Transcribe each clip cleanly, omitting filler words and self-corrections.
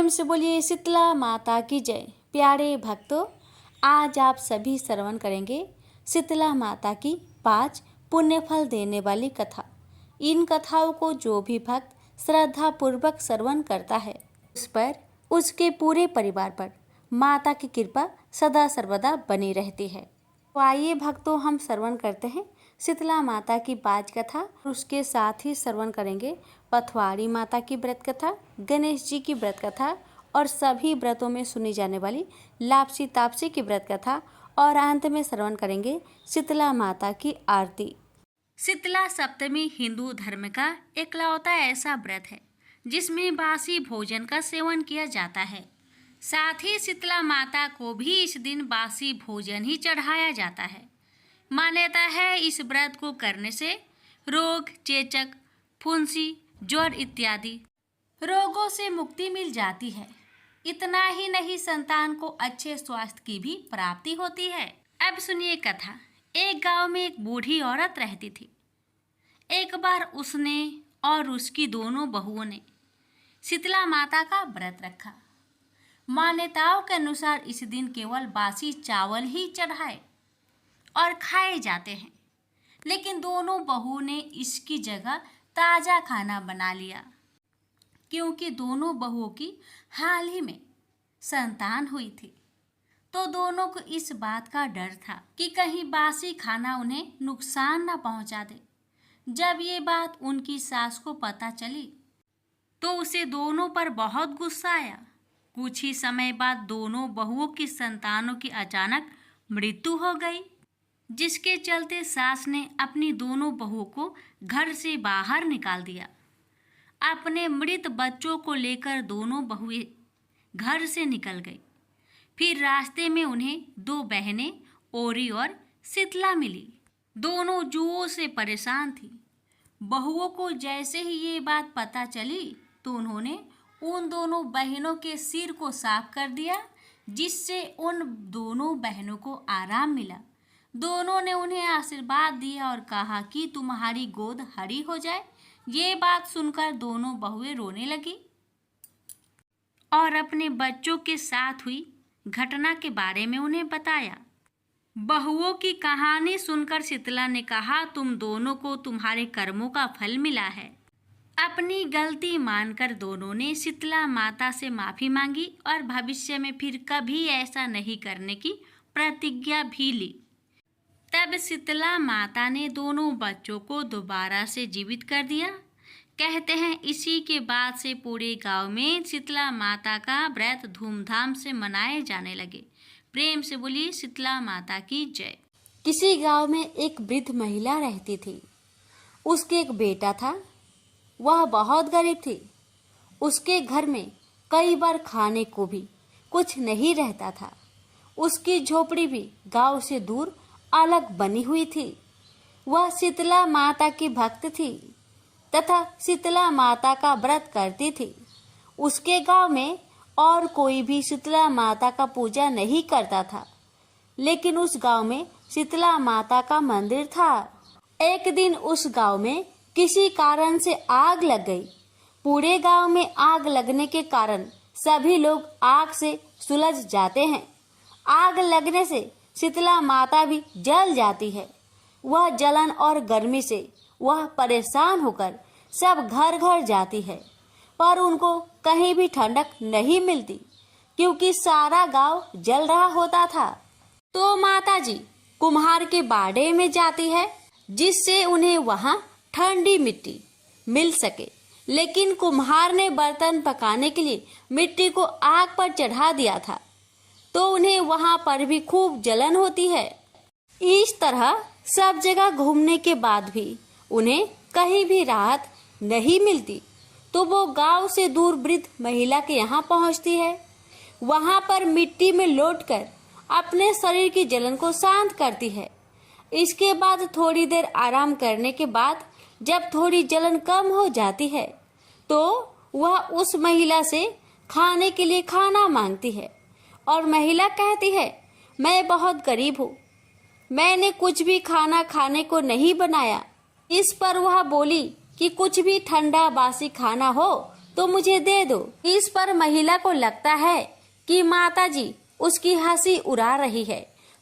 प्रेम से बोलिए शीतला माता की जय। प्यारे भक्तों, आज आप सभी श्रवण करेंगे शीतला माता की 5 पुण्य फल देने वाली कथा। इन कथाओं को जो भी भक्त श्रद्धा पूर्वक श्रवण करता है उस पर, उसके पूरे परिवार पर माता की कृपा सदा सर्वदा बनी रहती है। तो आइए भक्तों, हम श्रवण करते हैं शीतला माता की 5 कथा। उसके साथ ही श्रवण करेंगे पथवारी माता की व्रत कथा, गणेश जी की व्रत कथा और सभी व्रतों में सुनी जाने वाली लापसी तापसी की व्रत कथा, और अंत में श्रवण करेंगे शीतला माता की आरती। शीतला सप्तमी हिंदू धर्म का एकलौता ऐसा व्रत है जिसमें बासी भोजन का सेवन किया जाता है। साथ ही शीतला माता को भी इस दिन बासी भोजन ही चढ़ाया जाता है। मान्यता है इस व्रत को करने से रोग, चेचक, फुंसी, ज्वर इत्यादि रोगों से मुक्ति मिल जाती है। इतना ही नहीं, संतान को अच्छे स्वास्थ्य की भी प्राप्ति होती है। अब सुनिए कथा। एक गांव में एक बूढ़ी औरत रहती थी। एक बार उसने और उसकी दोनों बहुओं ने शीतला माता का व्रत रखा। मान्यताओं के अनुसार इस दिन केवल बासी चावल ही चढ़ाए और खाए जाते हैं, लेकिन दोनों बहुओं ने इसकी जगह ताज़ा खाना बना लिया, क्योंकि दोनों बहुओं की हाल ही में संतान हुई थी। तो दोनों को इस बात का डर था कि कहीं बासी खाना उन्हें नुकसान न पहुंचा दे। जब ये बात उनकी सास को पता चली तो उसे दोनों पर बहुत गुस्सा आया। कुछ ही समय बाद दोनों बहुओं की संतानों की अचानक मृत्यु हो गई, जिसके चलते सास ने अपनी दोनों बहुओं को घर से बाहर निकाल दिया। अपने मृत बच्चों को लेकर दोनों बहुएं घर से निकल गई। फिर रास्ते में उन्हें 2 बहनें ओरी और शीतला मिली। दोनों जुओं से परेशान थी। बहुओं को जैसे ही ये बात पता चली तो उन्होंने उन दोनों बहनों के सिर को साफ कर दिया, जिससे उन दोनों बहनों को आराम मिला। दोनों ने उन्हें आशीर्वाद दिया और कहा कि तुम्हारी गोद हरी हो जाए। ये बात सुनकर दोनों बहुएं रोने लगी और अपने बच्चों के साथ हुई घटना के बारे में उन्हें बताया। बहुओं की कहानी सुनकर शीतला ने कहा, तुम दोनों को तुम्हारे कर्मों का फल मिला है। अपनी गलती मानकर दोनों ने शीतला माता से माफ़ी मांगी और भविष्य में फिर कभी ऐसा नहीं करने की प्रतिज्ञा भी ली। तब शीतला माता ने दोनों बच्चों को दोबारा से जीवित कर दिया। कहते हैं इसी के बाद से पूरे गांव में शीतला माता का व्रत धूमधाम से मनाए जाने लगे। प्रेम से बोलिए शीतला माता की जय। किसी गांव में एक वृद्ध महिला रहती थी। उसके एक बेटा था। वह बहुत गरीब थी। उसके घर में कई बार खाने को भी कुछ नहीं रहता था। उसकी झोपड़ी भी गांव से दूर अलग बनी हुई थी। वह शीतला माता की भक्त थी तथा शीतला माता का व्रत करती थी। उसके गांव में और कोई भी शीतला माता का पूजा नहीं करता था, लेकिन उस गांव में शीतला माता का मंदिर था। एक दिन उस गांव में किसी कारण से आग लग गई। पूरे गांव में आग लगने के कारण सभी लोग आग से सुलझ जाते हैं। आग लगने से शीतला माता भी जल जाती है। वह जलन और गर्मी से वह परेशान होकर सब घर घर जाती है, पर उनको कहीं भी ठंडक नहीं मिलती, क्योंकि सारा गांव जल रहा होता था। तो माता जी कुम्हार के बाड़े में जाती है, जिससे उन्हें वहां ठंडी मिट्टी मिल सके। लेकिन कुम्हार ने बर्तन पकाने के लिए मिट्टी को आग पर चढ़ा दिया था, तो उन्हें वहां पर भी खूब जलन होती है। इस तरह सब जगह घूमने के बाद भी उन्हें कहीं भी राहत नहीं मिलती। तो वो गांव से दूर वृद्ध महिला के यहाँ पहुँचती है। वहां पर मिट्टी में लौटकर अपने शरीर की जलन को शांत करती है। इसके बाद थोड़ी देर आराम करने के बाद जब थोड़ी जलन कम हो जाती है तो वह उस महिला से खाने के लिए खाना मांगती है, और महिला कहती है, मैं बहुत गरीब हूँ, मैंने कुछ भी खाना खाने को नहीं बनाया। इस पर वह बोली कि कुछ भी ठंडा बासी खाना हो तो मुझे दे दो। इस पर महिला को लगता है कि माताजी उसकी हंसी उड़ा रही है,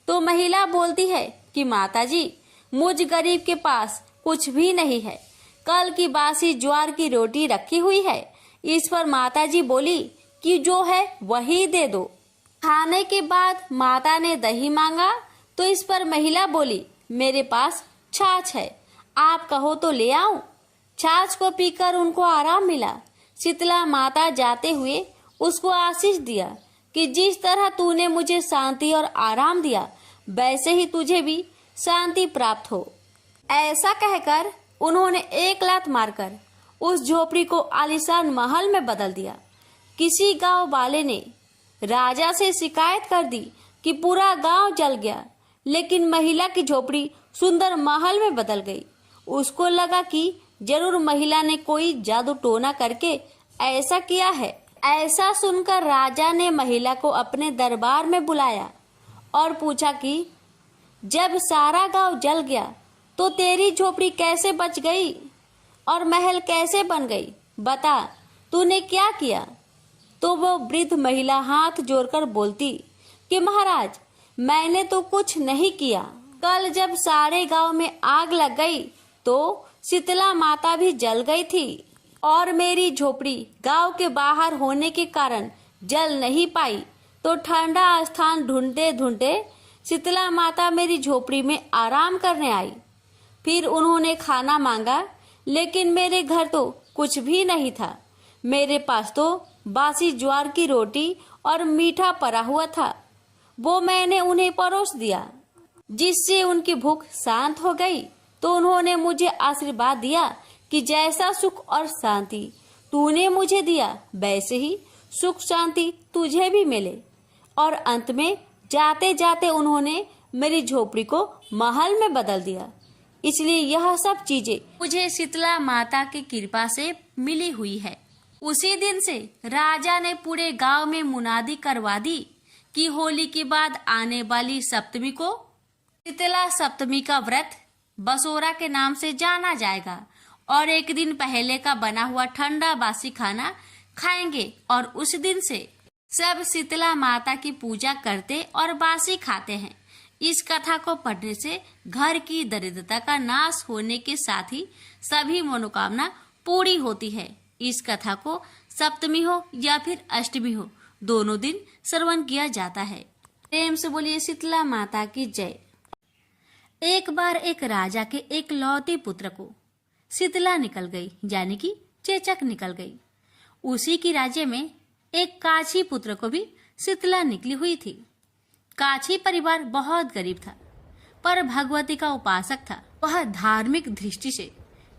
तो महिला बोलती है कि माताजी, मुझ गरीब के पास कुछ भी नहीं है, कल की बासी ज्वार की रोटी रखी हुई है। इस पर माताजी बोली कि जो है वही दे दो। खाने के बाद माता ने दही मांगा, तो इस पर महिला बोली, मेरे पास छाछ है, आप कहो तो ले आऊं। छाछ को पीकर उनको आराम मिला। शीतला माता जाते हुए उसको आशीष दिया कि जिस तरह तूने मुझे शांति और आराम दिया, वैसे ही तुझे भी शांति प्राप्त हो। ऐसा कहकर उन्होंने एक लात मारकर उस झोपड़ी को आलीशान महल में बदल दिया। किसी गांव वाले ने राजा से शिकायत कर दी कि पूरा गांव जल गया, लेकिन महिला की झोपड़ी सुंदर महल में बदल गई। उसको लगा कि जरूर महिला ने कोई जादू टोना करके ऐसा किया है। ऐसा सुनकर राजा ने महिला को अपने दरबार में बुलाया और पूछा कि जब सारा गांव जल गया तो तेरी झोपड़ी कैसे बच गई और महल कैसे बन गई, बता तूने क्या किया। तो वो वृद्ध महिला हाथ जोड़कर बोलती कि महाराज, मैंने तो कुछ नहीं किया। कल जब सारे गांव में आग लग गई तो शीतला माता भी जल गई थी और मेरी झोपड़ी गांव के बाहर होने के कारण जल नहीं पाई, तो ठंडा स्थान ढूंढते ढूंढते शीतला माता मेरी झोपड़ी में आराम करने आई। फिर उन्होंने खाना मांगा, लेकिन मेरे घर तो कुछ भी नहीं था। मेरे पास तो बासी ज्वार की रोटी और मीठा पड़ा हुआ था, वो मैंने उन्हें परोस दिया, जिससे उनकी भूख शांत हो गई। तो उन्होंने मुझे आशीर्वाद दिया कि जैसा सुख और शांति तूने मुझे दिया, वैसे ही सुख शांति तुझे भी मिले। और अंत में जाते जाते उन्होंने मेरी झोपड़ी को महल में बदल दिया। इसलिए यह सब चीजें मुझे शीतला माता की कृपा से मिली हुई है। उसी दिन से राजा ने पूरे गांव में मुनादी करवा दी कि होली के बाद आने वाली सप्तमी को शीतला सप्तमी का व्रत बसोरा के नाम से जाना जाएगा और एक दिन पहले का बना हुआ ठंडा बासी खाना खाएंगे और उस दिन से सब शीतला माता की पूजा करते और बासी खाते हैं। इस कथा को पढ़ने से घर की दरिद्रता का नाश होने के साथ ही सभी मनोकामना पूरी होती है। इस कथा को सप्तमी हो या फिर अष्टमी हो, दोनों दिन श्रवण किया जाता है। प्रेम से बोलिए शीतला माता की जय। एक बार एक राजा के एक लौते पुत्र को शीतला निकल गई, यानी कि चेचक निकल गई। उसी की राज्य में एक काछी पुत्र को भी शीतला निकली हुई थी। काछी परिवार बहुत गरीब था, पर भगवती का उपासक था। वह धार्मिक दृष्टि से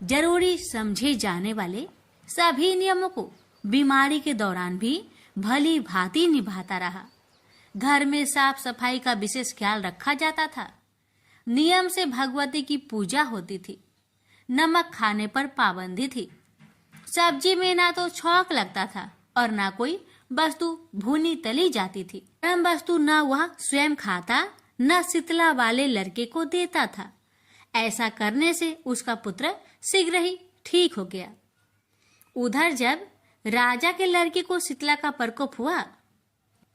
जरूरी समझे जाने वाले सभी नियमों को बीमारी के दौरान भी भली भांति निभाता रहा। घर में साफ सफाई का विशेष ख्याल रखा जाता था। नियम से भगवती की पूजा होती थी। नमक खाने पर पाबंदी थी। सब्जी में ना तो छौंक लगता था और ना कोई वस्तु भुनी तली जाती थी। गर्म वस्तु न वह स्वयं खाता, न शीतला वाले लड़के को देता था। ऐसा करने से उसका पुत्र शीघ्र ही ठीक हो गया। उधर जब राजा के लड़के को शीतला का प्रकोप हुआ,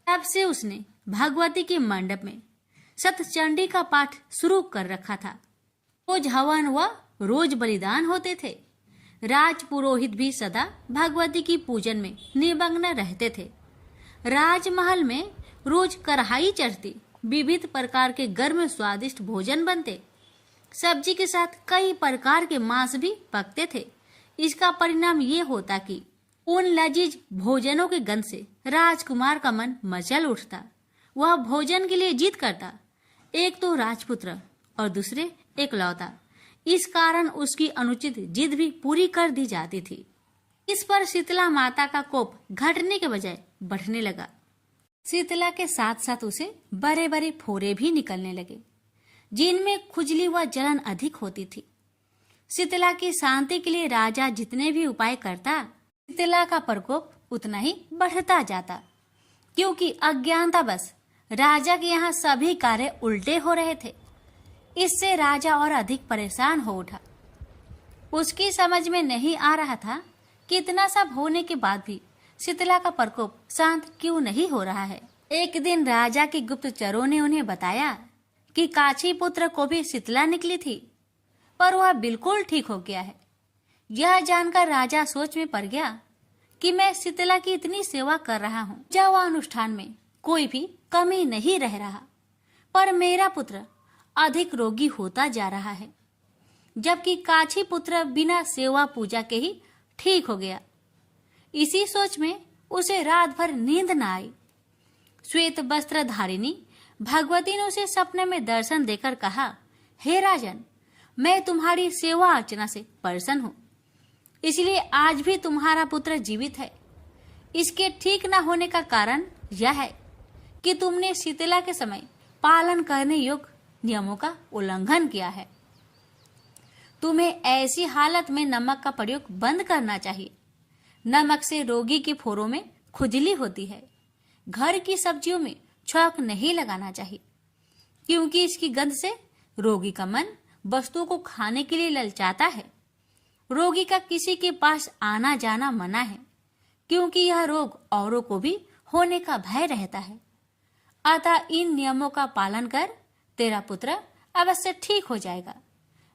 तब से उसने भगवती के मंडप में सतचंडी का पाठ शुरू कर रखा था। रोज हवन व रोज बलिदान होते थे। राज पुरोहित भी सदा भगवती की पूजन में निमग्न रहते थे। राजमहल में रोज कढ़ाई चढ़ती, विविध प्रकार के गर्म स्वादिष्ट भोजन बनते। सब्जी के साथ कई प्रकार के मांस भी पकते थे। इसका परिणाम ये होता कि उन लजीज भोजनों के गंध से राजकुमार का मन मचल उठता। वह भोजन के लिए जिद करता। एक तो राजपुत्र और दूसरे एकलौता। इस कारण उसकी अनुचित जिद भी पूरी कर दी जाती थी। इस पर शीतला माता का कोप घटने के बजाय बढ़ने लगा। शीतला के साथ साथ उसे बड़े बड़े फोड़े भी निकलने लगे, जिनमें खुजली व जलन अधिक होती थी। शीतला की शांति के लिए राजा जितने भी उपाय करता, शीतला का प्रकोप उतना ही बढ़ता जाता, क्योंकि अज्ञानतावश राजा के यहाँ सभी कार्य उल्टे हो रहे थे। इससे राजा और अधिक परेशान हो उठा। उसकी समझ में नहीं आ रहा था कि इतना सब होने के बाद भी शीतला का प्रकोप शांत क्यों नहीं हो रहा है। एक दिन राजा के गुप्तचरों ने उन्हें बताया कि काछी पुत्र को भी शीतला निकली थी, पर वह बिल्कुल ठीक हो गया है। यह जानकर राजा सोच में पड़ गया कि मैं शीतला की इतनी सेवा कर रहा हूँ, जब वह अनुष्ठान में कोई भी कमी नहीं रह रहा, पर मेरा पुत्र अधिक रोगी होता जा रहा है, जबकि काछी पुत्र बिना सेवा पूजा के ही ठीक हो गया। इसी सोच में उसे रात भर नींद न आई। श्वेत वस्त्र धारिणी भगवती ने उसे सपने में दर्शन देकर कहा, हे राजन, मैं तुम्हारी सेवा अर्चना से प्रसन्न हूँ, इसलिए आज भी तुम्हारा पुत्र जीवित है। इसके ठीक न होने का कारण यह है कि तुमने शीतला के समय पालन करने योग्य नियमों का उल्लंघन किया है। तुम्हें ऐसी हालत में नमक का प्रयोग बंद करना चाहिए। नमक से रोगी के फोड़ों में खुजली होती है। घर की सब्जियों में छौंक नहीं लगाना चाहिए, क्योंकि इसकी गंध से रोगी का मन वस्तुओं को खाने के लिए ललचाता है। रोगी का किसी के पास आना जाना मना है, क्योंकि यह रोग औरों को भी होने का भय रहता है। अतः इन नियमों का पालन कर तेरा पुत्र अवश्य ठीक हो जाएगा।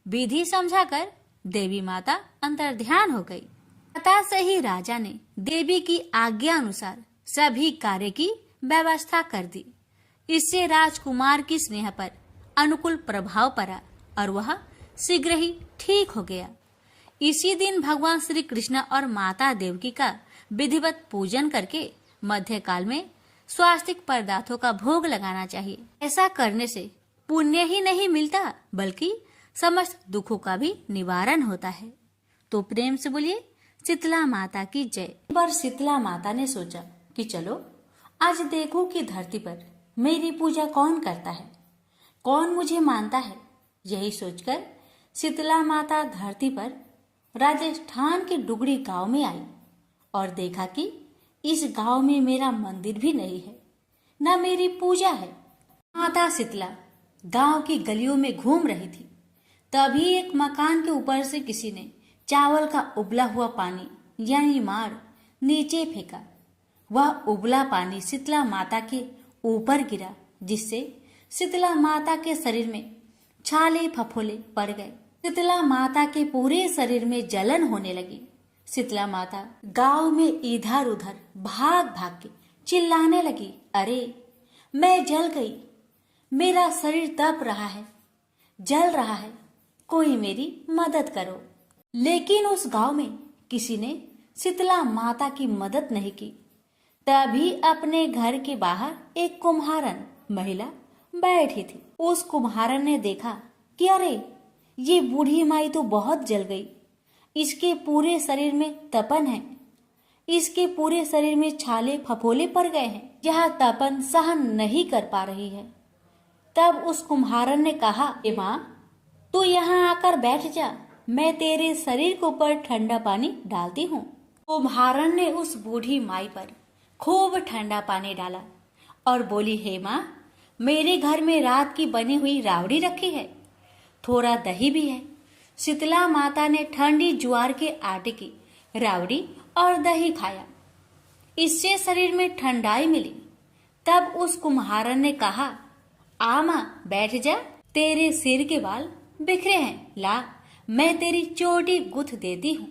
विधि समझाकर देवी माता अंतर्ध्यान हो गई। अतः से ही राजा ने देवी की आज्ञा अनुसार सभी कार्य की व्यवस्था कर दी। इससे राजकुमार की स्नेह पर अनुकूल प्रभाव पड़ा और वह शीघ्र ही ठीक हो गया। इसी दिन भगवान श्री कृष्ण और माता देवकी का विधिवत पूजन करके मध्यकाल में स्वास्तिक पदार्थों का भोग लगाना चाहिए। ऐसा करने से पुण्य ही नहीं मिलता, बल्कि समस्त दुखों का भी निवारण होता है। तो प्रेम से बोलिए शीतला माता की जय। एक बार शीतला माता ने सोचा कि चलो आज देखूं कि धरती पर मेरी पूजा कौन करता है, कौन मुझे मानता है। यही सोचकर शीतला माता धरती पर राजस्थान के डुगड़ी गांव में आई और देखा कि इस गांव में मेरा मंदिर भी नहीं है, न मेरी पूजा है। माता शीतला गांव की गलियों में घूम रही थी। तभी एक मकान के ऊपर से किसी ने चावल का उबला हुआ पानी यानी मार नीचे फेंका। वह उबला पानी शीतला माता के ऊपर गिरा, जिससे शीतला माता के शरीर में छाले फफोले पड़ गए। शीतला माता के पूरे शरीर में जलन होने लगी। शीतला माता गांव में इधर उधर भाग भाग के चिल्लाने लगी, अरे मैं जल गई, मेरा शरीर तप रहा है, जल रहा है, कोई मेरी मदद करो। लेकिन उस गांव में किसी ने शीतला माता की मदद नहीं की। तभी अपने घर के बाहर एक कुम्हारन महिला बैठी थी। उस कुम्हारन ने देखा कि अरे ये बूढ़ी माई तो बहुत जल गई, इसके पूरे शरीर में तपन है, इसके पूरे शरीर में छाले फफोले पड़ गए हैं, यह तपन सहन नहीं कर पा रही है। तब उस कुम्हारन ने कहा, ए माँ तू यहाँ आकर बैठ जा, मैं तेरे शरीर के ऊपर ठंडा पानी डालती हूँ। कुम्हारन ने उस बूढ़ी माई पर खूब ठंडा पानी डाला और बोली, हे माँ मेरे घर में रात की बनी हुई रावड़ी रखी है, थोड़ा दही भी है। शीतला माता ने ठंडी ज्वार के आटे की रावड़ी और दही खाया, इससे शरीर में ठंडाई मिली। तब उस कुम्हारन ने कहा, आ माँ बैठ जा, तेरे सिर के बाल बिखरे हैं, ला मैं तेरी चोटी गुथ देती हूँ।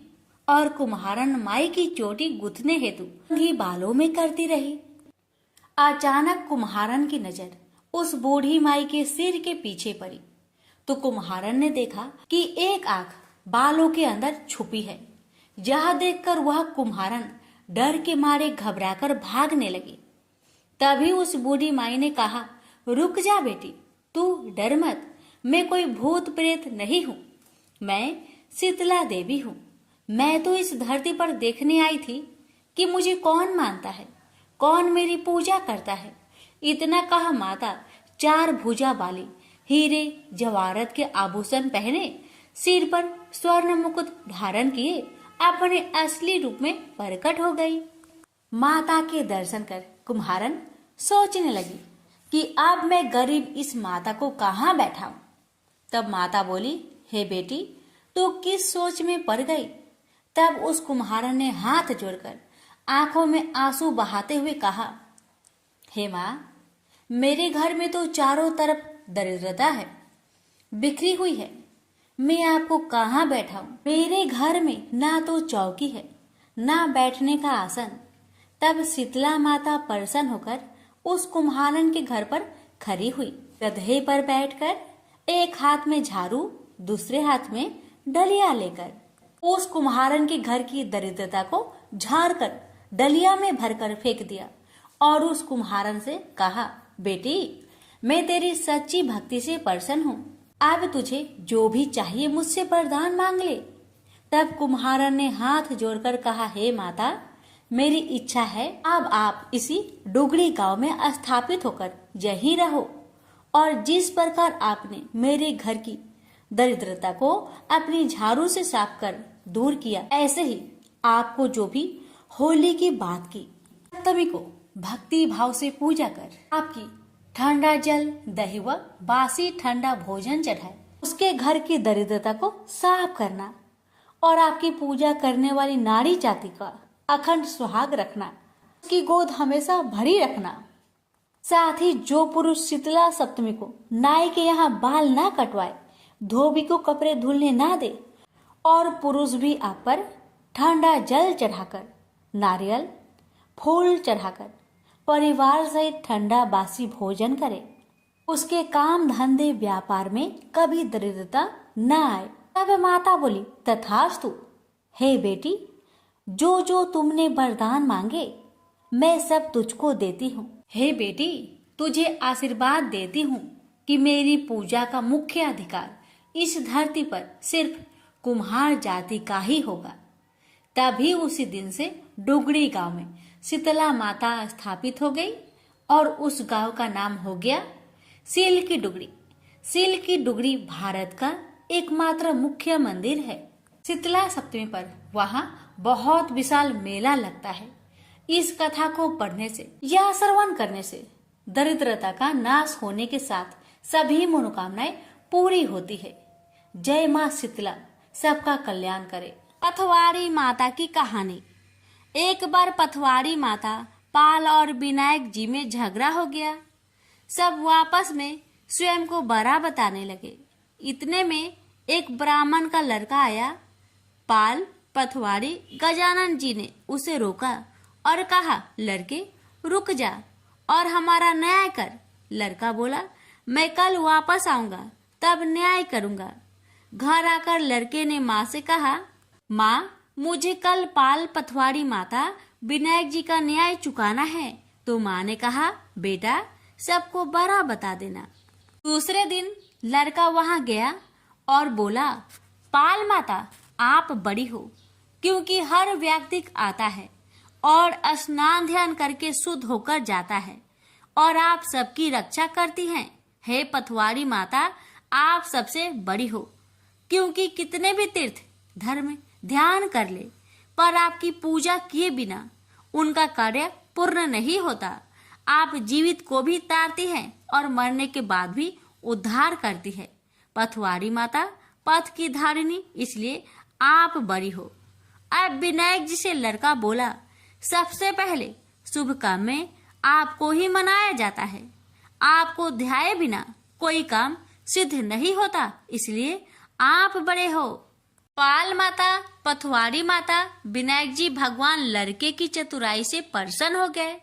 और कुम्हारन माई की चोटी गुथने हेतु ही बालों में करती रही। अचानक कुम्हारन की नजर उस बूढ़ी माई के सिर के पीछे पड़ी तो कुम्हारन ने देखा कि एक आंख बालों के अंदर छुपी है। यह देखकर वह कुम्हारन डर के मारे घबराकर भागने लगी। तभी उस बूढ़ी माई ने कहा, रुक जा बेटी, तू डर मत, मैं कोई भूत प्रेत नहीं हूँ, मैं शीतला देवी हूँ। मैं तो इस धरती पर देखने आई थी कि मुझे कौन मानता है, कौन मेरी पूजा करता है। इतना कहा माता 4 भुजा वाली हीरे जवाहरत के आभूषण पहने, सिर पर स्वर्ण मुकुट धारण किए अपने असली रूप में प्रकट हो गई। माता के दर्शन कर कुम्हारन सोचने लगी कि अब मैं गरीब इस माता को कहाँ बैठाऊं। तब माता बोली, हे बेटी तू किस सोच में पड़ गई, तब उस कुम्हारन ने हाथ जोड़कर आंखों में आंसू बहाते हुए कहा, हे माँ, मेरे घर में तो चारों तरफ दरिद्रता है, बिखरी हुई है। मैं आपको कहाँ बैठाऊं? मेरे घर में ना तो चौकी है, ना बैठने का आसन। तब शीतला माता प्रसन्न होकर उस कुम्हारन के घर पर खड़ी हुई। गधे पर बैठकर एक हाथ में झाड़ू, दूसरे हाथ में डलिया लेकर उस कुम्हारन के घर की दरिद्रता को झाड़कर डलिया में भरकर फेंक दिया और उस कुम्हारन से कहा, बेटी, मैं तेरी सच्ची भक्ति से प्रसन्न हूँ। अब तुझे जो भी चाहिए मुझसे वरदान मांग ले। तब कुम्हारन ने हाथ जोड़कर कहा, हे माता, मेरी इच्छा है अब आप इसी डुगड़ी गांव में स्थापित होकर यहीं रहो और जिस प्रकार आपने मेरे घर की दरिद्रता को अपनी झाड़ू से साफ कर दूर किया, ऐसे ही आपको जो भी होली की बात की, सप्तमी को भक्ति भाव से पूजा कर आपकी ठंडा जल, दही व बासी ठंडा भोजन चढ़ाए, उसके घर की दरिद्रता को साफ करना और आपकी पूजा करने वाली नारी जाति का अखंड सुहाग रखना, उसकी गोद हमेशा भरी रखना। साथ ही जो पुरुष शीतला सप्तमी को नाई के यहाँ बाल ना कटवाए, धोबी को कपड़े धुलने ना दे और पुरुष भी आप पर ठंडा जल चढ़ाकर, नारियल फूल चढ़ाकर परिवार सहित ठंडा बासी भोजन करे, उसके काम धंधे व्यापार में कभी दरिद्रता न आए। तब माता बोली, तथास्तु। हे बेटी, जो जो तुमने वरदान मांगे मैं सब तुझको देती हूँ। हे बेटी, तुझे आशीर्वाद देती हूँ कि मेरी पूजा का मुख्य अधिकार इस धरती पर सिर्फ कुम्हार जाति का ही होगा। तभी उसी दिन से डुगड़ी गांव में शीतला माता स्थापित हो गई और उस गांव का नाम हो गया सील की डुगड़ी। सील की डुगड़ी भारत का एकमात्र मुख्य मंदिर है। शीतला सप्तमी पर वहाँ बहुत विशाल मेला लगता है। इस कथा को पढ़ने से या श्रवण करने से दरिद्रता का नाश होने के साथ सभी मनोकामनाएं पूरी होती है। जय माँ शीतला सबका कल्याण करे। पथवाड़ी माता की कहानी। एक बार पथवाड़ी माता पाल और विनायक जी में झगड़ा हो गया। सब आपस में स्वयं को बड़ा बताने लगे। इतने में एक ब्राह्मण का लड़का आया। पाल, पथवाड़ी, गजानन जी ने उसे रोका और कहा, लड़के रुक जा और हमारा न्याय कर। लड़का बोला, मैं कल वापस आऊंगा तब न्याय करूंगा। घर आकर लड़के ने माँ से कहा, माँ, मुझे कल पाल, पथवाड़ी माता, विनायक जी का न्याय चुकाना है। तो माँ ने कहा, बेटा सबको बड़ा बता देना। दूसरे दिन लड़का वहां गया और बोला, पाल माता, आप बड़ी हो क्योंकि हर व्यक्ति आता है और स्नान ध्यान करके शुद्ध होकर जाता है और आप सबकी रक्षा करती हैं। हे पथवाड़ी माता, आप सबसे बड़ी हो क्योंकि कितने भी तीर्थ धर्म ध्यान कर ले पर आपकी पूजा किए बिना उनका कार्य पूर्ण नहीं होता। आप जीवित को भी तारती हैं और मरने के बाद भी उद्धार करती है। पथवाड़ी माता पथ की धारिणी, इसलिए आप बड़ी हो। अब विनायक जी से लड़का बोला, सबसे पहले शुभ काम में आपको ही मनाया जाता है। आपको ध्याए बिना कोई काम सिद्ध नहीं होता, इसलिए आप बड़े हो। पाल माता, पथवाड़ी माता, विनायक जी भगवान लड़के की चतुराई से प्रसन्न हो गए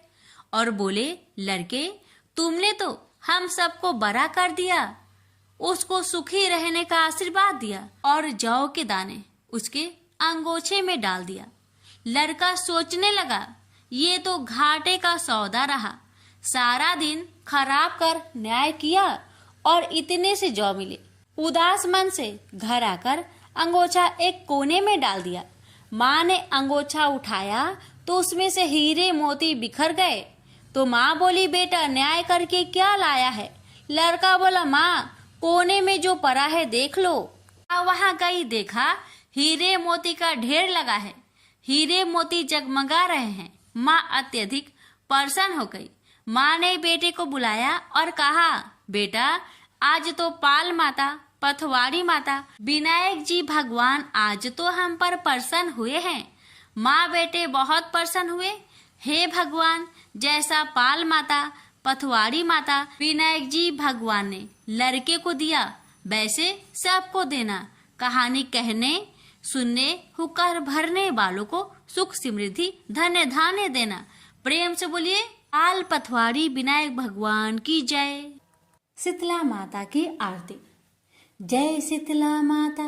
और बोले, लड़के तुमने तो हम सबको बड़ा कर दिया। उसको सुखी रहने का आशीर्वाद दिया और जौ के दाने उसके अंगोछे में डाल दिया। लड़का सोचने लगा, ये तो घाटे का सौदा रहा। सारा दिन खराब कर न्याय किया और इतने से जौ मिले। उदास मन से घर आकर अंगोछा एक कोने में डाल दिया। माँ ने अंगोछा उठाया तो उसमें से हीरे मोती बिखर गए। तो माँ बोली, बेटा न्याय करके क्या लाया है? लड़का बोला, माँ कोने में जो पड़ा है देख लो। वहां गई, देखा हीरे मोती का ढेर लगा है। हीरे मोती जगमगा रहे हैं। माँ अत्यधिक प्रसन्न हो गई। माँ ने बेटे को बुलाया और कहा, बेटा आज तो पाल माता, पथवाड़ी माता, विनायक जी भगवान आज तो हम पर प्रसन्न हुए हैं। माँ बेटे बहुत प्रसन्न हुए। हे भगवान, जैसा पाल माता, पथवाड़ी माता, विनायक जी भगवान ने लड़के को दिया वैसे सबको देना। कहानी कहने सुनने हुक्कर भरने वालों को सुख समृद्धि धन्य धान्य देना। प्रेम से बोलिए पाल पथवाड़ी विनायक भगवान की जय। शीतला माता की आरती। जय शीतला माता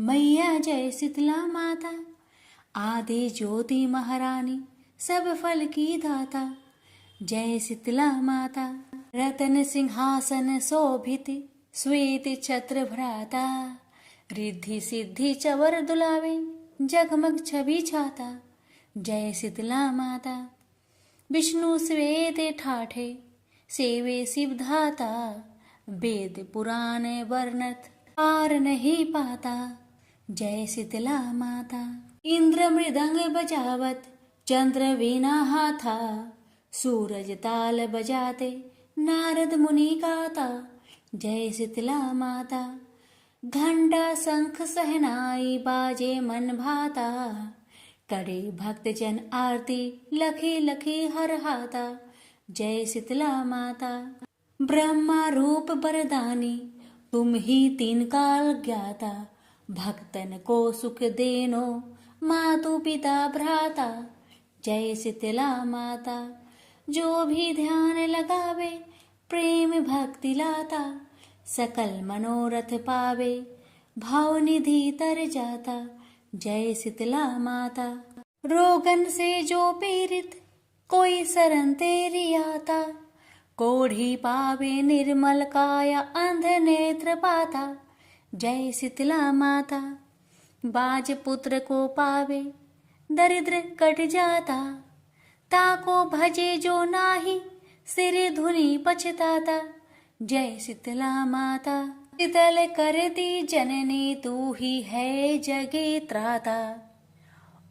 मैया, जय शीतला माता, आदि ज्योति महारानी, सब फल की दाता। जय शीतला माता, रतन सिंहासन शोभित, श्वेत छत्र भ्राता, रिद्धि सिद्धि चवर दुलावे, जगमग छवि छाता। जय शीतला माता, विष्णु श्वेत ठाठे, सेवे शिव धाता, वेद पुराण वर्णत पार नहीं पाता। जय शीतला माता, इंद्र मृदंग बजावत, चंद्र वीणा हाथा, सूरज ताल बजाते, नारद मुनि गाता। जय शीतला माता, घंटा शंख सहनाई, बाजे मन भाता, करे भक्त जन आरती, लखी लखी हर हाता। जय शीतला माता, ब्रह्मा रूप वरदानी, तुम ही तीन काल ज्ञाता, भक्तन को सुख देनो, मातु पिता भ्राता। जय शीतला माता, जो भी ध्यान लगावे, प्रेम भक्ति लाता, सकल मनोरथ पावे, भाव निधि तर जाता। जय शीतला माता, रोगन से जो पीड़ित, कोई शरण तेरी आता, कोढ़ी पावे निर्मल काया, अंध नेत्र पाता। जय शीतला माता, बाज पुत्र को पावे, दरिद्र कट जाता, ताको भजे जो नाही, सिर धुनि पछताता। जय शीतला माता, शीतल करती जननी, तू ही है जगे त्राता,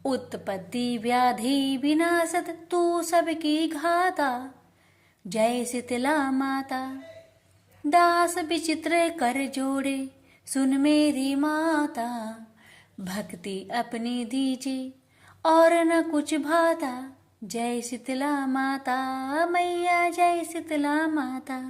उत्पत्ति व्याधि विनाशत, तू सबकी घाता। जय शीतला माता, दास विचित्र कर जोड़े, सुन मेरी माता, भक्ति अपनी दीजिए और न कुछ भाता। जय शीतला माता मैया, जय शीतला माता।